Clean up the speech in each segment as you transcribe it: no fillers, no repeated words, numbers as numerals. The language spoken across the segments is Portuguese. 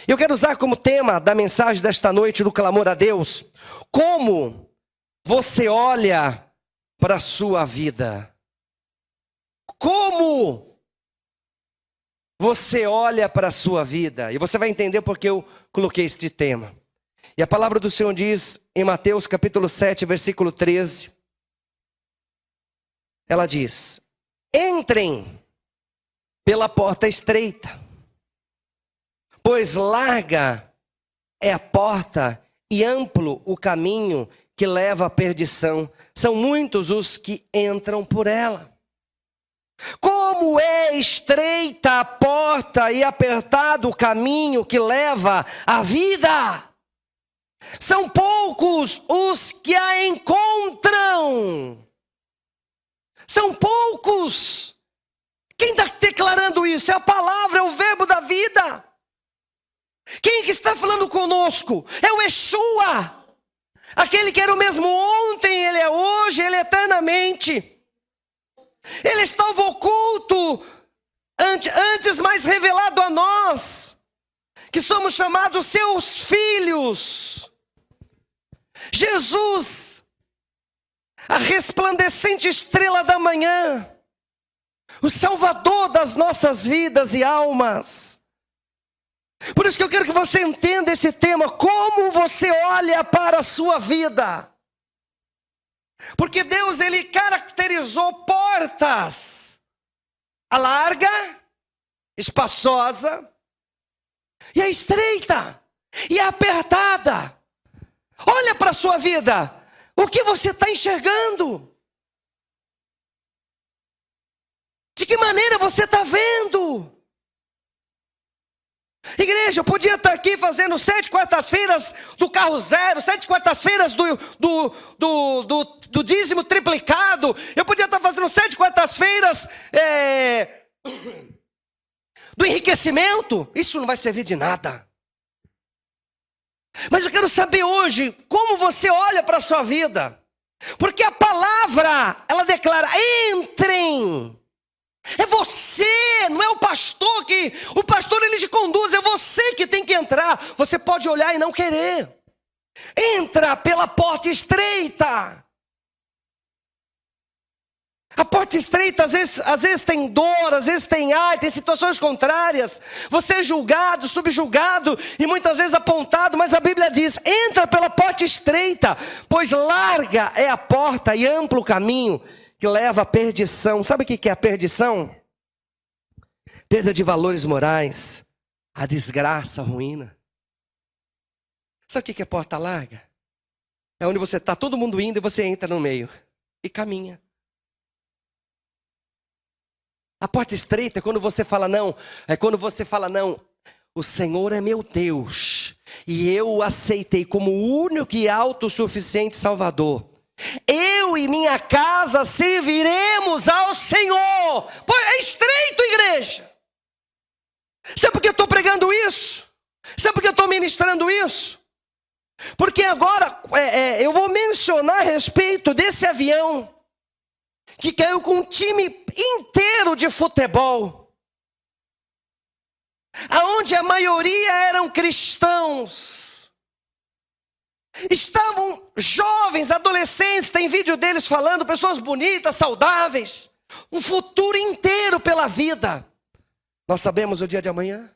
Eu quero usar como tema da mensagem desta noite do clamor a Deus, como você olha para a sua vida. Como você olha para a sua vida. E você vai entender porque eu coloquei este tema. E a palavra do Senhor diz em Mateus capítulo 7, versículo 13. Ela diz: entrem pela porta estreita, pois larga é a porta e amplo o caminho que leva à perdição. São muitos os que entram por ela. Como é estreita a porta e apertado o caminho que leva à vida. São poucos os que a encontram. São poucos. Quem está declarando isso? É a palavra, é o verbo da vida. Quem que está falando conosco? É o Yeshua. Aquele que era o mesmo ontem, ele é hoje, ele é eternamente. Ele estava oculto, antes mais revelado a nós, que somos chamados seus filhos. Jesus, a resplandecente estrela da manhã, o Salvador das nossas vidas e almas. Por isso que eu quero que você entenda esse tema, como você olha para a sua vida. Porque Deus, ele caracterizou portas, a larga, espaçosa, e a estreita, e a apertada. Olha para a sua vida, o que você está enxergando? De que maneira você está vendo? Igreja, eu podia estar aqui fazendo 7 quartas-feiras do carro zero, 7 quartas-feiras do dízimo triplicado. Eu podia estar fazendo 7 quartas-feiras do enriquecimento. Isso não vai servir de nada. Mas eu quero saber hoje como você olha para a sua vida. Porque a palavra, ela declara: entrem. É você, não é o pastor que... O pastor, ele te conduz, é você que tem que entrar. Você pode olhar e não querer. Entra pela porta estreita. A porta estreita às vezes tem dor, às vezes tem tem situações contrárias. Você é julgado, subjugado e muitas vezes apontado. Mas a Bíblia diz: entra pela porta estreita, pois larga é a porta e amplo o caminho que leva à perdição. Sabe o que é a perdição? Perda de valores morais, a desgraça, a ruína. Sabe o que é porta larga? É onde você está, todo mundo indo e você entra no meio e caminha. A porta estreita é quando você fala não. É quando você fala não. O Senhor é meu Deus e eu o aceitei como o único e autossuficiente Salvador. Eu e minha casa serviremos ao Senhor. É estreito, igreja. Sabe por que eu estou pregando isso? Sabe por que eu estou ministrando isso? Porque agora eu vou mencionar a respeito desse avião que caiu com um time inteiro de futebol, aonde a maioria eram cristãos. Estavam jovens, adolescentes, tem vídeo deles falando, pessoas bonitas, saudáveis, um futuro inteiro pela vida. Nós sabemos o dia de amanhã,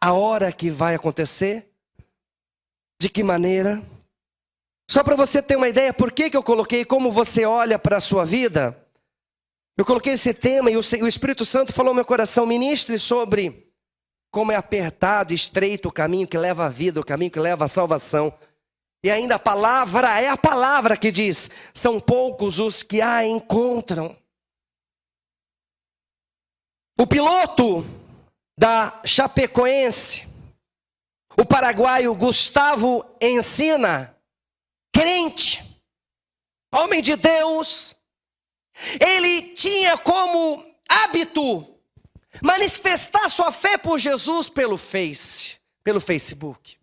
a hora que vai acontecer, de que maneira. Só para você ter uma ideia, por que eu coloquei como você olha para a sua vida. Eu coloquei esse tema e o Espírito Santo falou no meu coração: ministre sobre como é apertado, estreito o caminho que leva à vida, o caminho que leva à salvação. E ainda a palavra, é a palavra que diz: são poucos os que a encontram. O piloto da Chapecoense, o paraguaio Gustavo Ensina, crente, homem de Deus, ele tinha como hábito manifestar sua fé por Jesus pelo Facebook.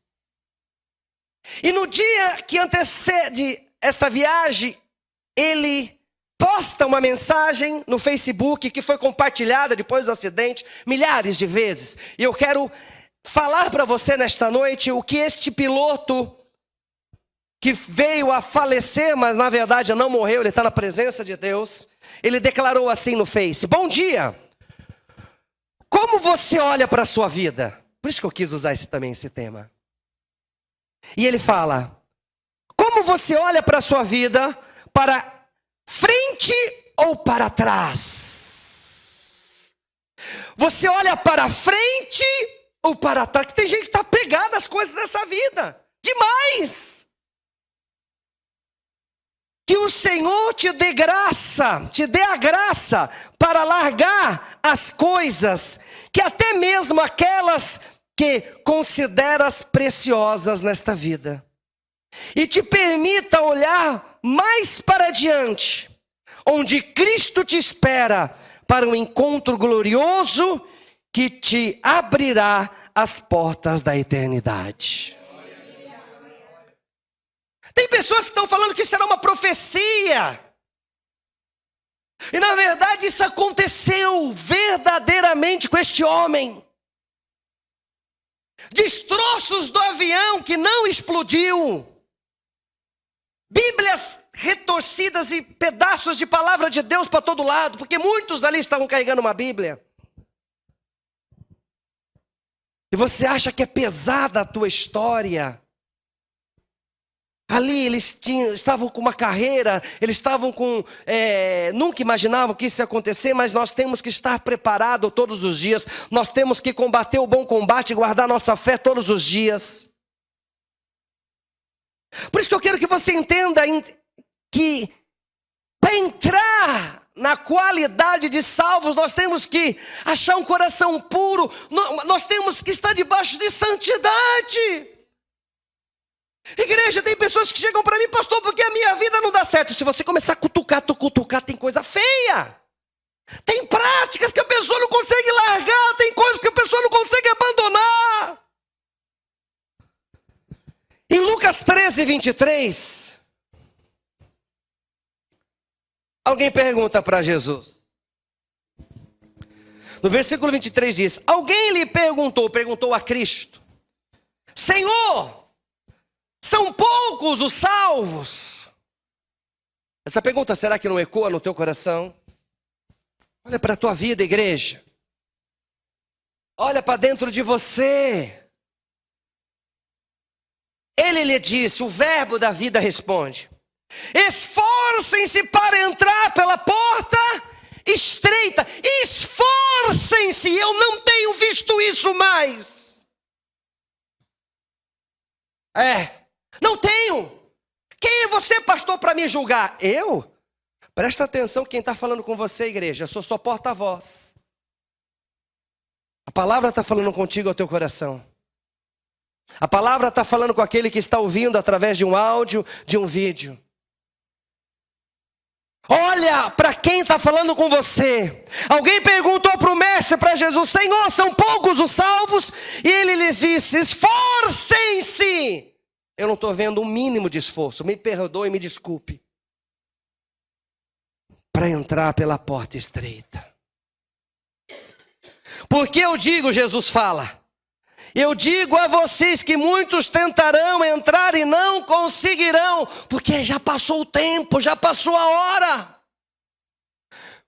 E no dia que antecede esta viagem, ele posta uma mensagem no Facebook que foi compartilhada depois do acidente milhares de vezes. E eu quero falar para você nesta noite o que este piloto que veio a falecer, mas na verdade não morreu, ele está na presença de Deus. Ele declarou assim no Face: bom dia, como você olha para a sua vida? Por isso que eu quis usar esse tema. E ele fala: como você olha para a sua vida, para frente ou para trás? Você olha para frente ou para trás? Que tem gente que está pegada às coisas dessa vida, demais. Que o Senhor te dê graça, te dê a graça para largar as coisas, que até mesmo aquelas que consideras preciosas nesta vida. E te permita olhar mais para diante, onde Cristo te espera para um encontro glorioso que te abrirá as portas da eternidade. Tem pessoas que estão falando que isso era uma profecia. E na verdade isso aconteceu verdadeiramente com este homem. Destroços do avião que não explodiu. Bíblias retorcidas e pedaços de palavra de Deus para todo lado. Porque muitos ali estavam carregando uma Bíblia. E você acha que é pesada a tua história. Ali eles estavam com uma carreira, eles estavam com... nunca imaginavam que isso ia acontecer, mas nós temos que estar preparados todos os dias. Nós temos que combater o bom combate e guardar nossa fé todos os dias. Por isso que eu quero que você entenda que para entrar na qualidade de salvos, nós temos que achar um coração puro, nós temos que estar debaixo de santidade. Igreja, tem pessoas que chegam para mim: pastor, porque a minha vida não dá certo. Se você começar a cutucar, tem coisa feia. Tem práticas que a pessoa não consegue largar, tem coisas que a pessoa não consegue abandonar. Em Lucas 13, 23, alguém pergunta para Jesus. No versículo 23 diz: alguém lhe perguntou a Cristo: Senhor, são poucos os salvos? Essa pergunta, será que não ecoa no teu coração? Olha para a tua vida, igreja. Olha para dentro de você. Ele lhe disse, o verbo da vida responde: esforcem-se para entrar pela porta estreita. Esforcem-se, eu não tenho visto isso mais. Não tenho. Quem é você, pastor, para me julgar? Eu? Presta atenção quem está falando com você, igreja. Eu sou só porta-voz. A palavra está falando contigo ao teu coração. A palavra está falando com aquele que está ouvindo através de um áudio, de um vídeo. Olha para quem está falando com você. Alguém perguntou para o mestre, para Jesus: Senhor, são poucos os salvos? E ele lhes disse: esforcem-se. Eu não estou vendo um mínimo de esforço, me perdoe, me desculpe, para entrar pela porta estreita. Porque eu digo, Jesus fala, eu digo a vocês que muitos tentarão entrar e não conseguirão, porque já passou o tempo, já passou a hora.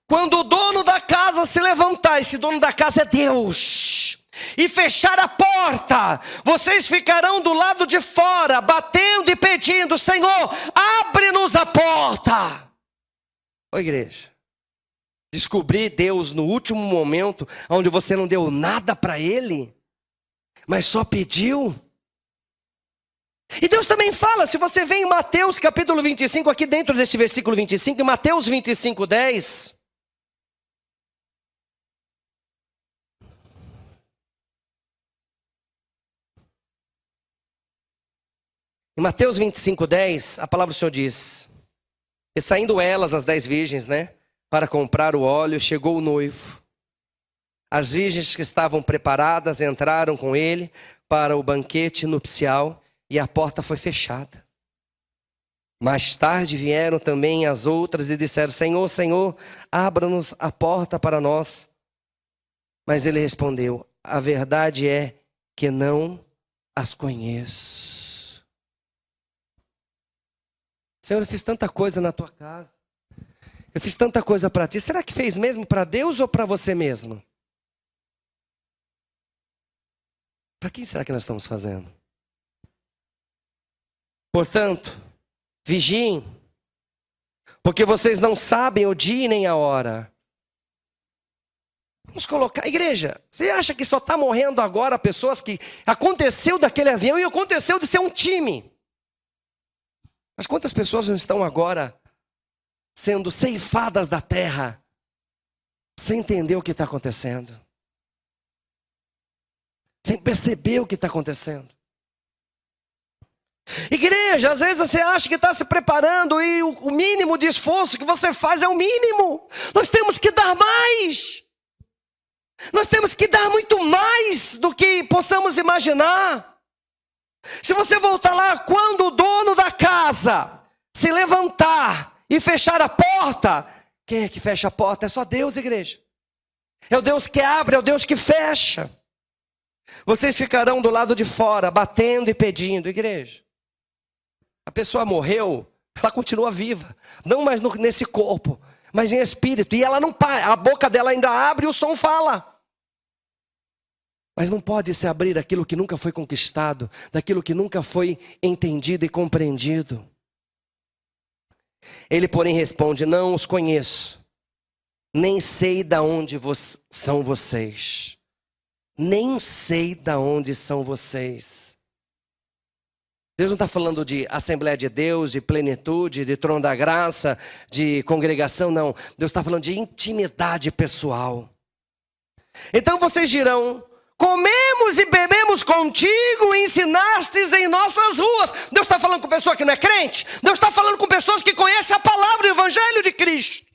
Quando o dono da casa se levantar, esse dono da casa é Deus, e fechar a porta, vocês ficarão do lado de fora, batendo e pedindo: Senhor, abre-nos a porta. Ô igreja, descobrir Deus no último momento, onde você não deu nada para Ele, mas só pediu. E Deus também fala, se você vê em Mateus capítulo 25, aqui dentro desse versículo 25, em Mateus 25, 10... Em Mateus 25, 10, a palavra do Senhor diz: e saindo elas, as 10 virgens, para comprar o óleo, chegou o noivo. As virgens que estavam preparadas entraram com ele para o banquete nupcial e a porta foi fechada. Mais tarde vieram também as outras e disseram: Senhor, Senhor, abra-nos a porta para nós. Mas ele respondeu: a verdade é que não as conheço. Senhor, eu fiz tanta coisa na tua casa. Eu fiz tanta coisa para ti. Será que fez mesmo para Deus ou para você mesmo? Para quem será que nós estamos fazendo? Portanto, vigiem, porque vocês não sabem o dia nem a hora. Vamos colocar, igreja, você acha que só está morrendo agora pessoas que aconteceu daquele avião e aconteceu de ser um time? Mas quantas pessoas não estão agora sendo ceifadas da terra, sem entender o que está acontecendo? Sem perceber o que está acontecendo. Igreja, às vezes você acha que está se preparando e o mínimo de esforço que você faz é o mínimo. Nós temos que dar mais. Nós temos que dar muito mais do que possamos imaginar. Se você voltar lá, quando o dono da casa se levantar e fechar a porta, quem é que fecha a porta? É só Deus, igreja. É o Deus que abre, é o Deus que fecha. Vocês ficarão do lado de fora, batendo e pedindo, igreja. A pessoa morreu, ela continua viva. Não mais nesse corpo, mas em espírito. E ela não para, a boca dela ainda abre e o som fala. Mas não pode se abrir aquilo que nunca foi conquistado, daquilo que nunca foi entendido e compreendido. Ele, porém, responde: não os conheço, nem sei de onde são vocês. Nem sei de onde são vocês. Deus não está falando de Assembleia de Deus, de plenitude, de trono da graça, de congregação, não. Deus está falando de intimidade pessoal. Então vocês dirão: comemos e bebemos contigo e ensinastes em nossas ruas. Deus está falando com pessoa que não é crente. Deus está falando com pessoas que conhecem a palavra, o evangelho de Cristo.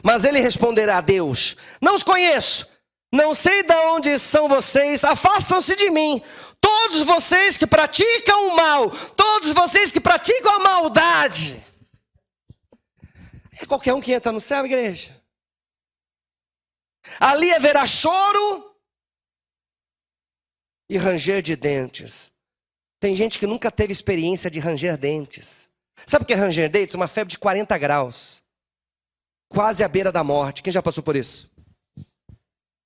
Mas ele responderá a Deus: não os conheço, não sei de onde são vocês, afastam-se de mim. Todos vocês que praticam o mal, todos vocês que praticam a maldade. É qualquer um que entra no céu, igreja. Ali haverá choro e ranger de dentes. Tem gente que nunca teve experiência de ranger dentes. Sabe o que é ranger dentes? Uma febre de 40 graus. Quase à beira da morte. Quem já passou por isso?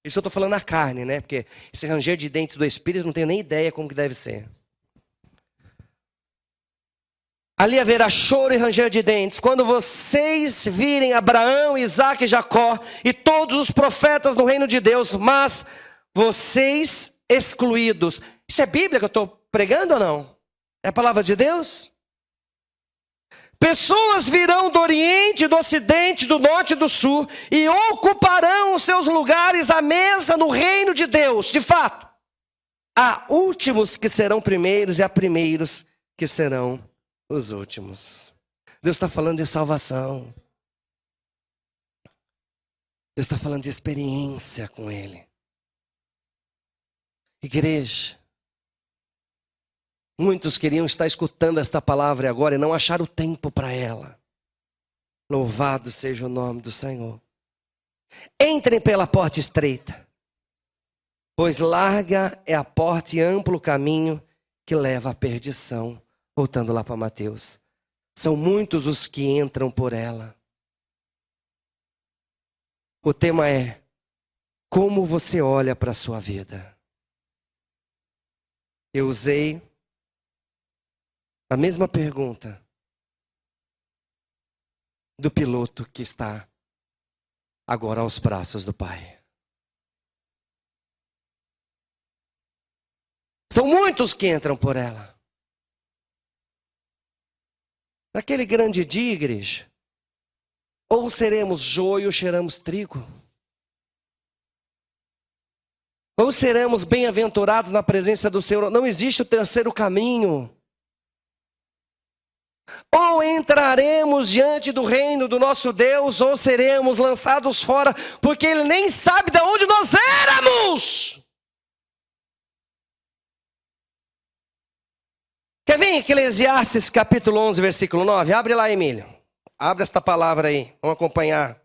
Isso eu estou falando na carne, né? Porque esse ranger de dentes do Espírito não tenho nem ideia como que deve ser. Ali haverá choro e ranger de dentes. Quando vocês virem Abraão, Isaque e Jacó e todos os profetas no reino de Deus, mas vocês excluídos. Isso é Bíblia que eu estou pregando ou não? É a palavra de Deus? Pessoas virão do Oriente, do Ocidente, do Norte e do Sul e ocuparão os seus lugares à mesa no reino de Deus. De fato, há últimos que serão primeiros e há primeiros que serão os últimos. Deus está falando de salvação. Deus está falando de experiência com Ele. Igreja, muitos queriam estar escutando esta palavra agora e não acharam tempo para ela. Louvado seja o nome do Senhor. Entrem pela porta estreita, pois larga é a porta e amplo o caminho que leva à perdição. Voltando lá para Mateus. São muitos os que entram por ela. O tema é: como você olha para a sua vida? Eu usei a mesma pergunta do piloto que está agora aos braços do Pai. São muitos que entram por ela. Naquele grande dia, igreja, ou seremos joio ou cheiramos trigo. Ou seremos bem-aventurados na presença do Senhor. Não existe o terceiro caminho. Ou entraremos diante do reino do nosso Deus, ou seremos lançados fora, porque Ele nem sabe de onde nós éramos. Quer ver Eclesiastes capítulo 11, versículo 9? Abre lá, Emílio. Abre esta palavra aí, vamos acompanhar.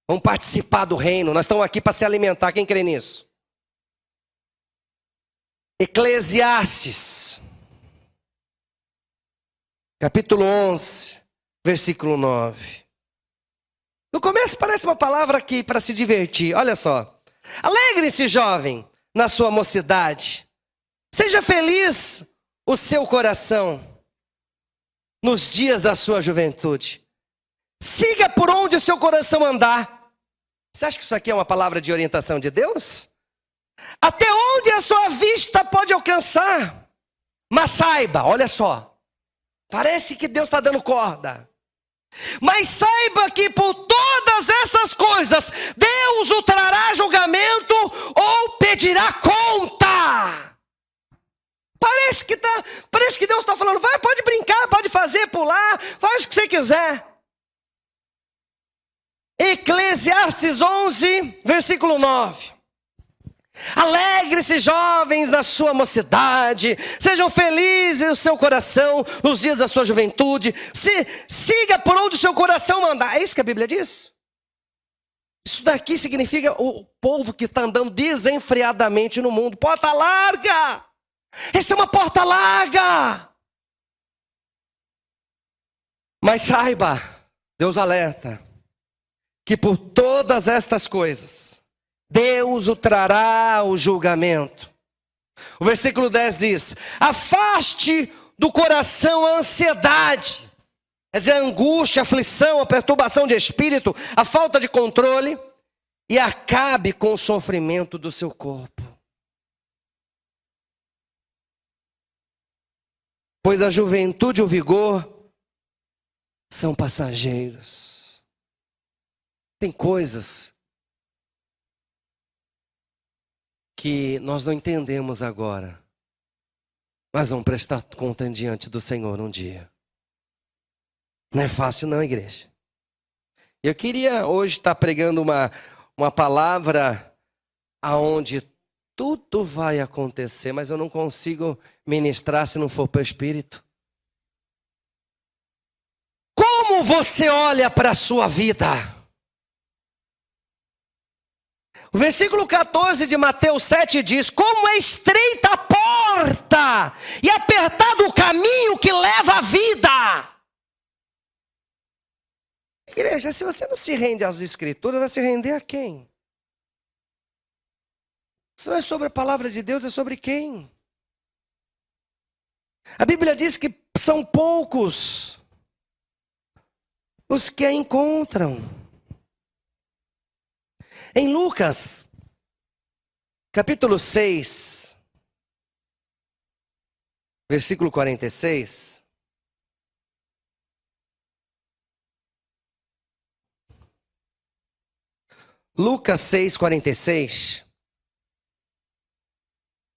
Vamos participar do reino. Nós estamos aqui para se alimentar. Quem crê nisso? Eclesiastes, capítulo 11, versículo 9. No começo parece uma palavra aqui para se divertir. Olha só. Alegre-se, jovem, na sua mocidade. Seja feliz o seu coração nos dias da sua juventude. Siga por onde o seu coração andar. Você acha que isso aqui é uma palavra de orientação de Deus? Até onde a sua vista pode alcançar? Mas saiba, olha só. Parece que Deus está dando corda. Mas saiba que por todas essas coisas, Deus o trará a julgamento ou pedirá conta. Parece que Deus está falando, vai, pode brincar, pode fazer, pular, faz o que você quiser. Eclesiastes 11, versículo 9. Alegre-se, jovens, na sua mocidade, sejam felizes o seu coração nos dias da sua juventude, siga por onde o seu coração mandar. É isso que a Bíblia diz? Isso daqui significa o povo que está andando desenfreadamente no mundo. Porta larga! Essa é uma porta larga! Mas saiba, Deus alerta, que por todas estas coisas, Deus o trará o julgamento. O versículo 10 diz: afaste do coração a ansiedade, quer dizer, a angústia, a aflição, a perturbação de espírito, a falta de controle, e acabe com o sofrimento do seu corpo. Pois a juventude e o vigor são passageiros. Tem coisas que nós não entendemos agora, mas vamos prestar conta diante do Senhor um dia. Não é fácil não, igreja. Eu queria hoje estar pregando uma palavra aonde tudo vai acontecer, mas eu não consigo ministrar se não for pelo Espírito. Como você olha para a sua vida? O versículo 14 de Mateus 7 diz: como é estreita a porta e apertado o caminho que leva à vida. Igreja, se você não se rende às Escrituras, vai se render a quem? Isso não é sobre a palavra de Deus, é sobre quem? A Bíblia diz que são poucos os que a encontram. Em Lucas, capítulo 6, versículo 46. Lucas 6, 46.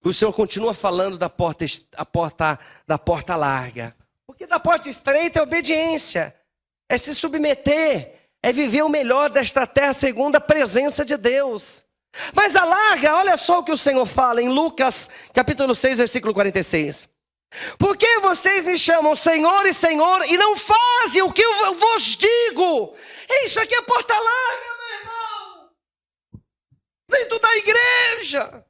O Senhor continua falando da porta larga. Porque da porta estreita é obediência, é se submeter, é viver o melhor desta terra segundo a presença de Deus. Mas a larga, olha só o que o Senhor fala em Lucas capítulo 6, versículo 46. Por que vocês me chamam Senhor e Senhor e não fazem o que eu vos digo? Isso aqui é porta larga, meu irmão. Dentro da igreja.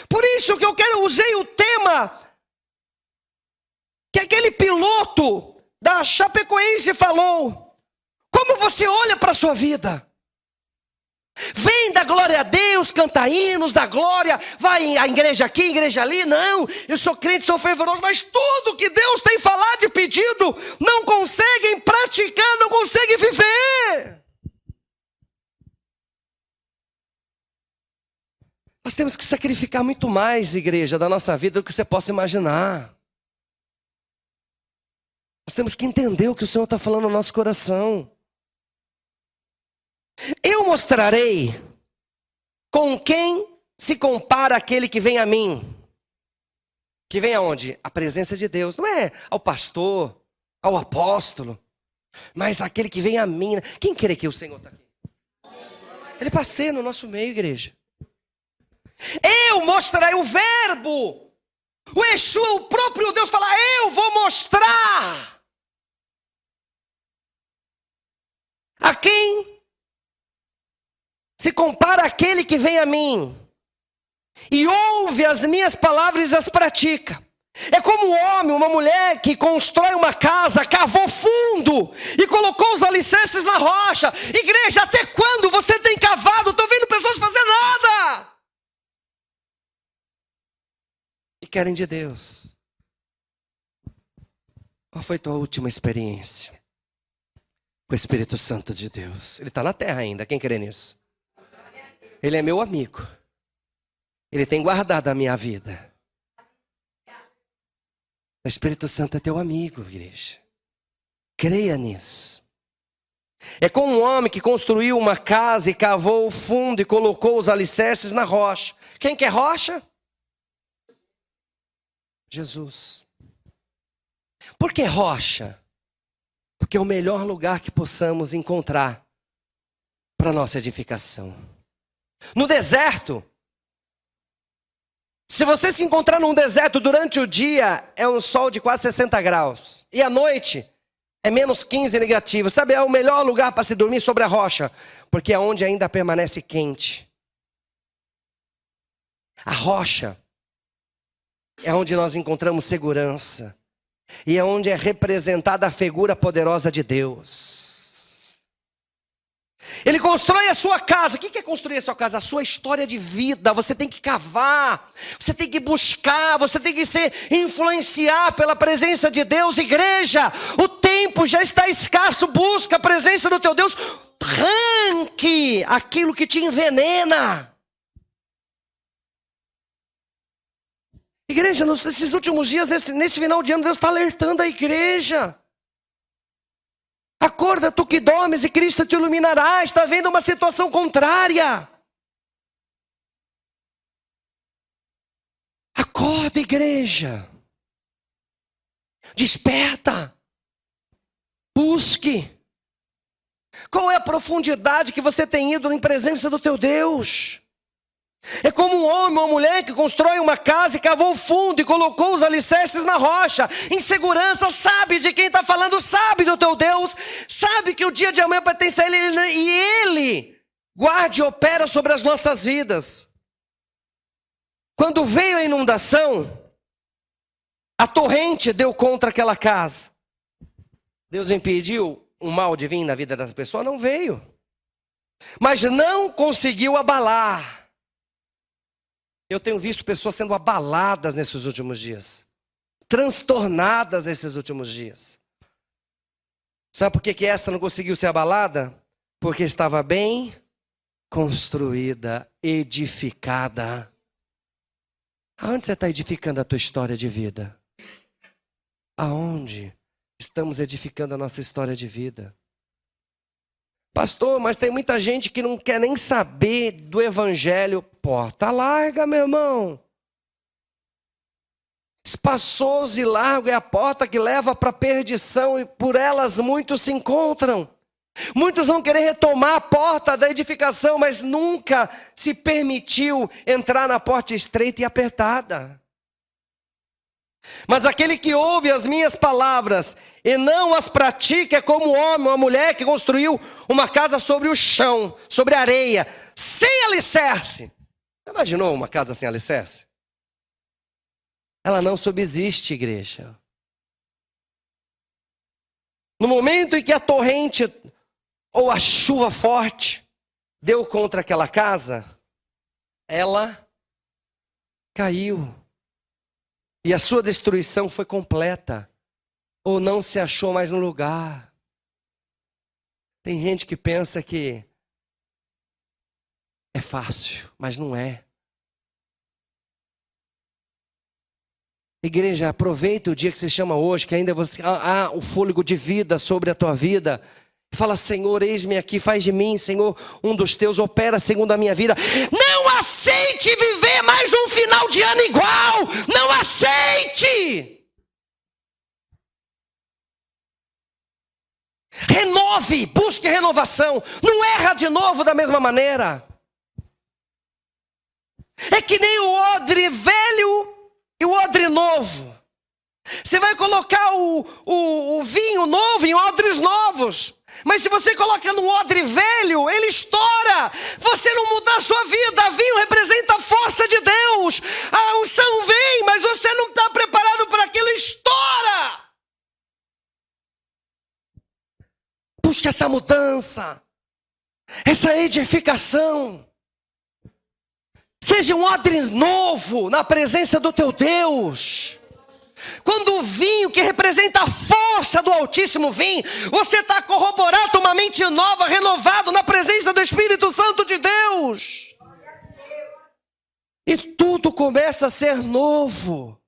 Por isso que usei o tema que aquele piloto da Chapecoense falou: como você olha para a sua vida? Vem da glória a Deus, canta hinos da glória, vai à igreja aqui, igreja ali. Não, eu sou crente, sou fervoroso, mas tudo que Deus tem falado e pedido, não conseguem praticar, não conseguem viver. Nós temos que sacrificar muito mais, igreja, da nossa vida do que você possa imaginar. Nós temos que entender o que o Senhor está falando no nosso coração. Eu mostrarei com quem se compara aquele que vem a mim. Que vem aonde? A presença de Deus. Não é ao pastor, ao apóstolo, mas aquele que vem a mim. Quem crê que o Senhor está aqui? Ele passeia no nosso meio, igreja. Eu mostrarei o verbo. O Exu, o próprio Deus fala: eu vou mostrar. A quem se compara aquele que vem a mim e ouve as minhas palavras e as pratica? É como um homem, uma mulher que constrói uma casa, cavou fundo e colocou os alicerces na rocha. Igreja, até quando você tem cavado? Estou vendo pessoas fazer nada. E querem de Deus. Qual foi tua última experiência com o Espírito Santo de Deus? Ele está na terra ainda, quem crê nisso? Ele é meu amigo. Ele tem guardado a minha vida. O Espírito Santo é teu amigo, igreja. Creia nisso. É como um homem que construiu uma casa e cavou o fundo e colocou os alicerces na rocha. Quem quer rocha? Jesus. Por que rocha? Porque é o melhor lugar que possamos encontrar para nossa edificação. No deserto, se você se encontrar num deserto durante o dia, é um sol de quase 60 graus. E à noite, é menos 15 negativo. Sabe, é o melhor lugar para se dormir sobre a rocha. Porque é onde ainda permanece quente. A rocha é onde nós encontramos segurança. E é onde é representada a figura poderosa de Deus. Ele constrói a sua casa. O que é construir a sua casa? A sua história de vida. Você tem que cavar, você tem que buscar, você tem que se influenciar pela presença de Deus. Igreja, o tempo já está escasso. Busca a presença do teu Deus. Arranque aquilo que te envenena. Igreja, nesses últimos dias, nesse final de ano, Deus está alertando a igreja. Acorda, tu que dormes, e Cristo te iluminará. Está vendo uma situação contrária. Acorda, igreja. Desperta. Busque. Qual é a profundidade que você tem ido em presença do teu Deus? É como um homem ou uma mulher que constrói uma casa e cavou fundo e colocou os alicerces na rocha. Em segurança, sabe de quem está falando, sabe do teu Deus. Sabe que o dia de amanhã pertence a Ele e Ele guarda e opera sobre as nossas vidas. Quando veio a inundação, a torrente deu contra aquela casa. Deus impediu o mal de vir na vida dessa pessoa? Não veio. Mas não conseguiu abalar. Eu tenho visto pessoas sendo abaladas nesses últimos dias. Transtornadas nesses últimos dias. Sabe por que essa não conseguiu ser abalada? Porque estava bem construída, edificada. Aonde você está edificando a tua história de vida? Aonde estamos edificando a nossa história de vida? Pastor, mas tem muita gente que não quer nem saber do evangelho. Porta larga, meu irmão. Espaçoso e largo é a porta que leva para a perdição, e por elas muitos se encontram. Muitos vão querer retomar a porta da edificação, mas nunca se permitiu entrar na porta estreita e apertada. Mas aquele que ouve as minhas palavras e não as pratica é como um homem, uma mulher que construiu uma casa sobre o chão, sobre a areia, sem alicerce. Imaginou uma casa sem alicerce? Ela não subsiste, igreja. No momento em que a torrente ou a chuva forte deu contra aquela casa, ela caiu. E a sua destruição foi completa. Ou não se achou mais no lugar. Tem gente que pensa que é fácil, mas não é. Igreja, aproveita o dia que você chama hoje, que ainda você há o fôlego de vida sobre a tua vida. E fala, Senhor, eis-me aqui, faz de mim, Senhor, um dos teus, opera segundo a minha vida. Não aceite viver mais um final de ano igual. Não aceite. Renove, busque renovação. Não erra de novo da mesma maneira. É que nem o odre velho e o odre novo. Você vai colocar o vinho novo em odres novos. Mas se você coloca no odre velho, ele estoura. Você não muda a sua vida. Vinho representa a força de Deus. A unção vem, mas você não está preparado para aquilo, estoura. Busque essa mudança, essa edificação. Seja um odre novo na presença do teu Deus. Quando o vinho que representa a força do Altíssimo vem, você está corroborado, uma mente nova, renovado na presença do Espírito Santo de Deus. E tudo começa a ser novo.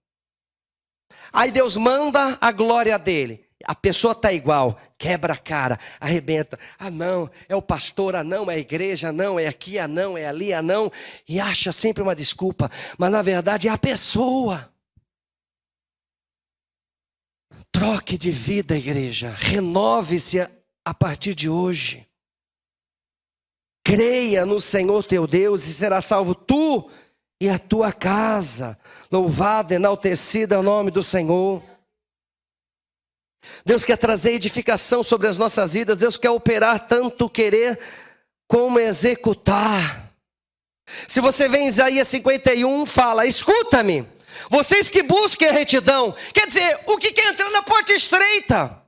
Aí Deus manda a glória dele. A pessoa está igual, quebra a cara, arrebenta. Ah não, é o pastor, ah não, é a igreja, ah não, é aqui, ah não, é ali, ah não. E acha sempre uma desculpa, mas na verdade é a pessoa. Troque de vida, igreja. Renove-se a partir de hoje. Creia no Senhor teu Deus e será salvo tu e a tua casa. Louvado, enaltecido é o nome do Senhor. Deus quer trazer edificação sobre as nossas vidas. Deus quer operar tanto querer como executar. Se você vê em Isaías 51, fala: escuta-me, vocês que busquem a retidão. Quer dizer, o que quer entrar na porta estreita,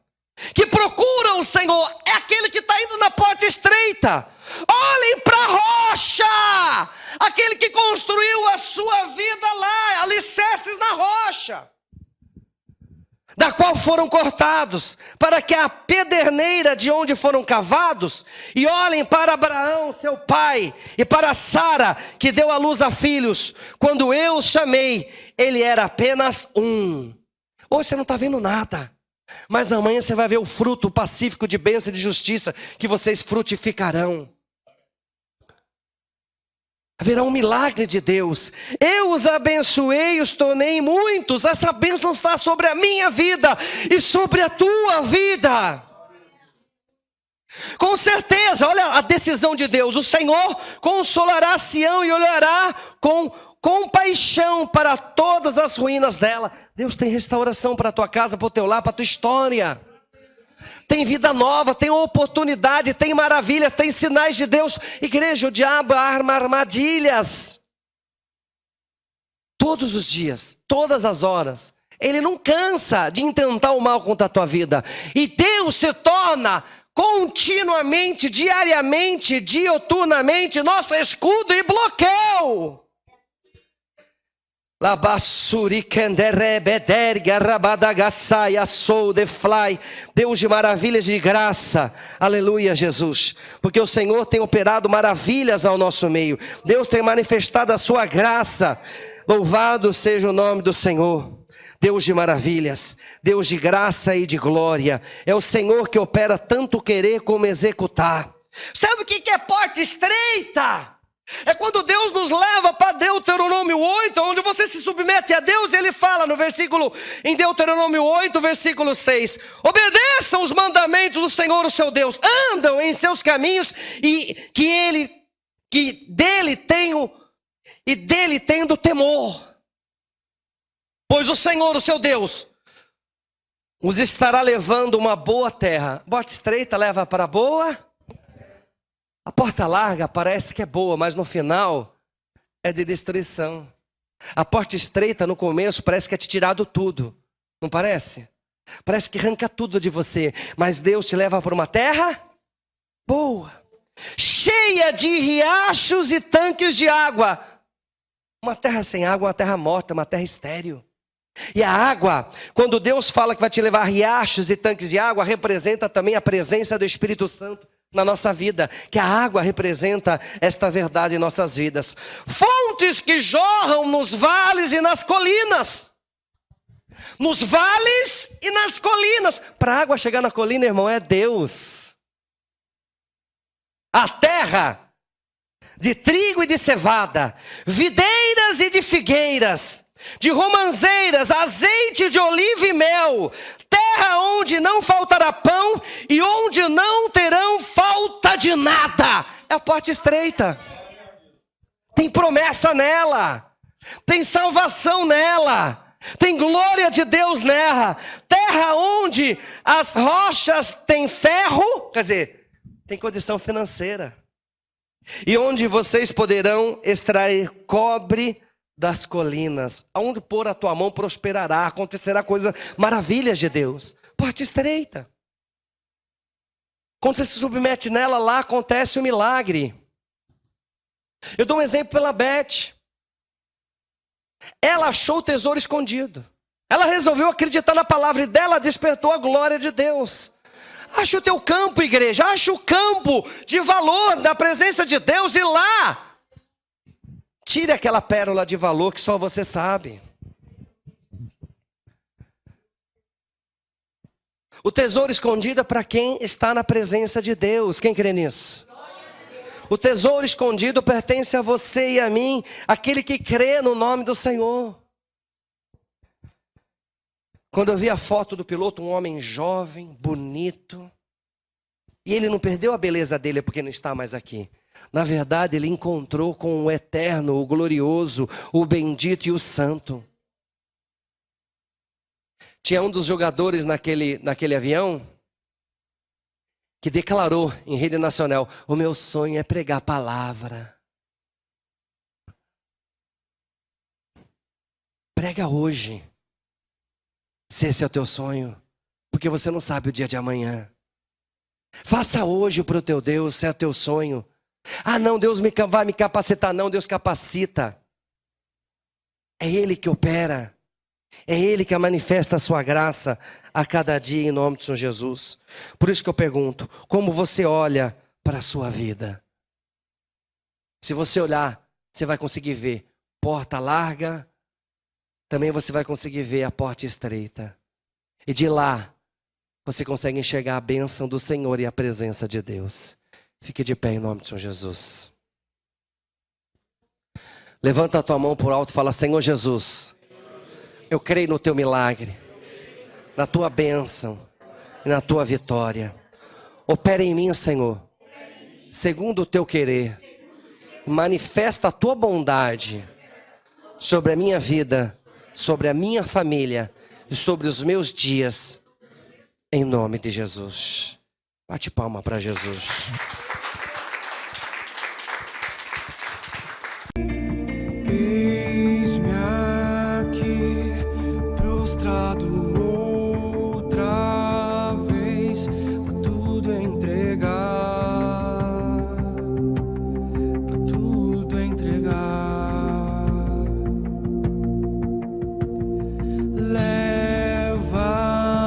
que procuram o Senhor, é aquele que está indo na porta estreita. Olhem para a rocha, aquele que construiu a sua vida lá, alicerces na rocha, da qual foram cortados, para que a pederneira de onde foram cavados, e olhem para Abraão, seu pai, e para Sara, que deu à luz a filhos. Quando eu os chamei, ele era apenas um. Hoje você não está vendo nada, mas amanhã você vai ver o fruto pacífico de bênção e de justiça, que vocês frutificarão. Haverá um milagre de Deus. Eu os abençoei, os tornei muitos. Essa bênção está sobre a minha vida e sobre a tua vida. Com certeza, olha a decisão de Deus. O Senhor consolará Sião e olhará com compaixão para todas as ruínas dela. Deus tem restauração para a tua casa, para o teu lar, para a tua história. Tem vida nova, tem oportunidade, tem maravilhas, tem sinais de Deus. Igreja, o diabo arma armadilhas. Todos os dias, todas as horas. Ele não cansa de intentar o mal contra a tua vida. E Deus se torna continuamente, diariamente, dioturnamente, nosso escudo e bloqueio. Deus de maravilhas e de graça, aleluia, Jesus, porque o Senhor tem operado maravilhas ao nosso meio, Deus tem manifestado a sua graça, louvado seja o nome do Senhor. Deus de maravilhas, Deus de graça e de glória, é o Senhor que opera tanto querer como executar. Sabe o que é porta estreita? É quando Deus nos leva para Deuteronômio 8, onde você se submete a Deus, e Ele fala em Deuteronômio 8, versículo 6, obedeçam os mandamentos do Senhor, o seu Deus, andam em seus caminhos, e dele tendo temor, pois o Senhor, o seu Deus, os estará levando uma boa terra. Porta estreita leva para boa. A porta larga parece que é boa, mas no final é de destruição. A porta estreita no começo parece que é te tirado tudo, não parece? Parece que arranca tudo de você, mas Deus te leva para uma terra boa, cheia de riachos e tanques de água. Uma terra sem água, uma terra morta, uma terra estéril. E a água, quando Deus fala que vai te levar riachos e tanques de água, representa também a presença do Espírito Santo na nossa vida, que a água representa esta verdade em nossas vidas. Fontes que jorram nos vales e nas colinas. Nos vales e nas colinas. Para a água chegar na colina, irmão, é Deus. A terra de trigo e de cevada, videiras e de figueiras, de romanzeiras, azeite de oliva e mel, terra onde não faltará pão e onde não terão falta de nada. É a porta estreita. Tem promessa nela, tem salvação nela, tem glória de Deus nela. Terra onde as rochas têm ferro quer dizer, tem condição financeira. E onde vocês poderão extrair cobre das colinas. Aonde pôr a tua mão prosperará, acontecerá coisa, maravilhas de Deus. Porta estreita. Quando você se submete nela, lá acontece um milagre. Eu dou um exemplo pela Beth. Ela achou o tesouro escondido. Ela resolveu acreditar na palavra e dela despertou a glória de Deus. Acha o teu campo, igreja. Acha o campo de valor na presença de Deus e lá tire aquela pérola de valor que só você sabe. O tesouro escondido é para quem está na presença de Deus. Quem crê nisso? O tesouro escondido pertence a você e a mim, aquele que crê no nome do Senhor. Quando eu vi a foto do piloto, um homem jovem, bonito, e ele não perdeu a beleza dele porque não está mais aqui. Na verdade, ele encontrou com o eterno, o glorioso, o bendito e o santo. Tinha um dos jogadores naquele avião que declarou em rede nacional: o meu sonho é pregar a palavra. Prega hoje, se esse é o teu sonho, porque você não sabe o dia de amanhã. Faça hoje para o teu Deus, se é o teu sonho. Ah não, Deus vai me capacitar. Não, Deus capacita. É Ele que opera. É Ele que manifesta a sua graça a cada dia em nome de Senhor Jesus. Por isso que eu pergunto, como você olha para a sua vida? Se você olhar, você vai conseguir ver porta larga, também você vai conseguir ver a porta estreita. E de lá, você consegue enxergar a bênção do Senhor e a presença de Deus. Fique de pé em nome de Senhor Jesus. Levanta a tua mão por alto e fala: Senhor Jesus, eu creio no teu milagre, na tua bênção e na tua vitória. Opera em mim, Senhor, segundo o teu querer. Manifesta a tua bondade sobre a minha vida, sobre a minha família e sobre os meus dias, em nome de Jesus. Bate palma para Jesus. Eis-me aqui, prostrado outra vez, pra tudo entregar.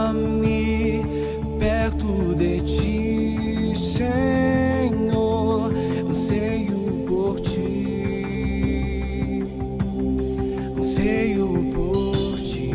Leva-me perto de ti, Senhor, anseio por ti, anseio por ti.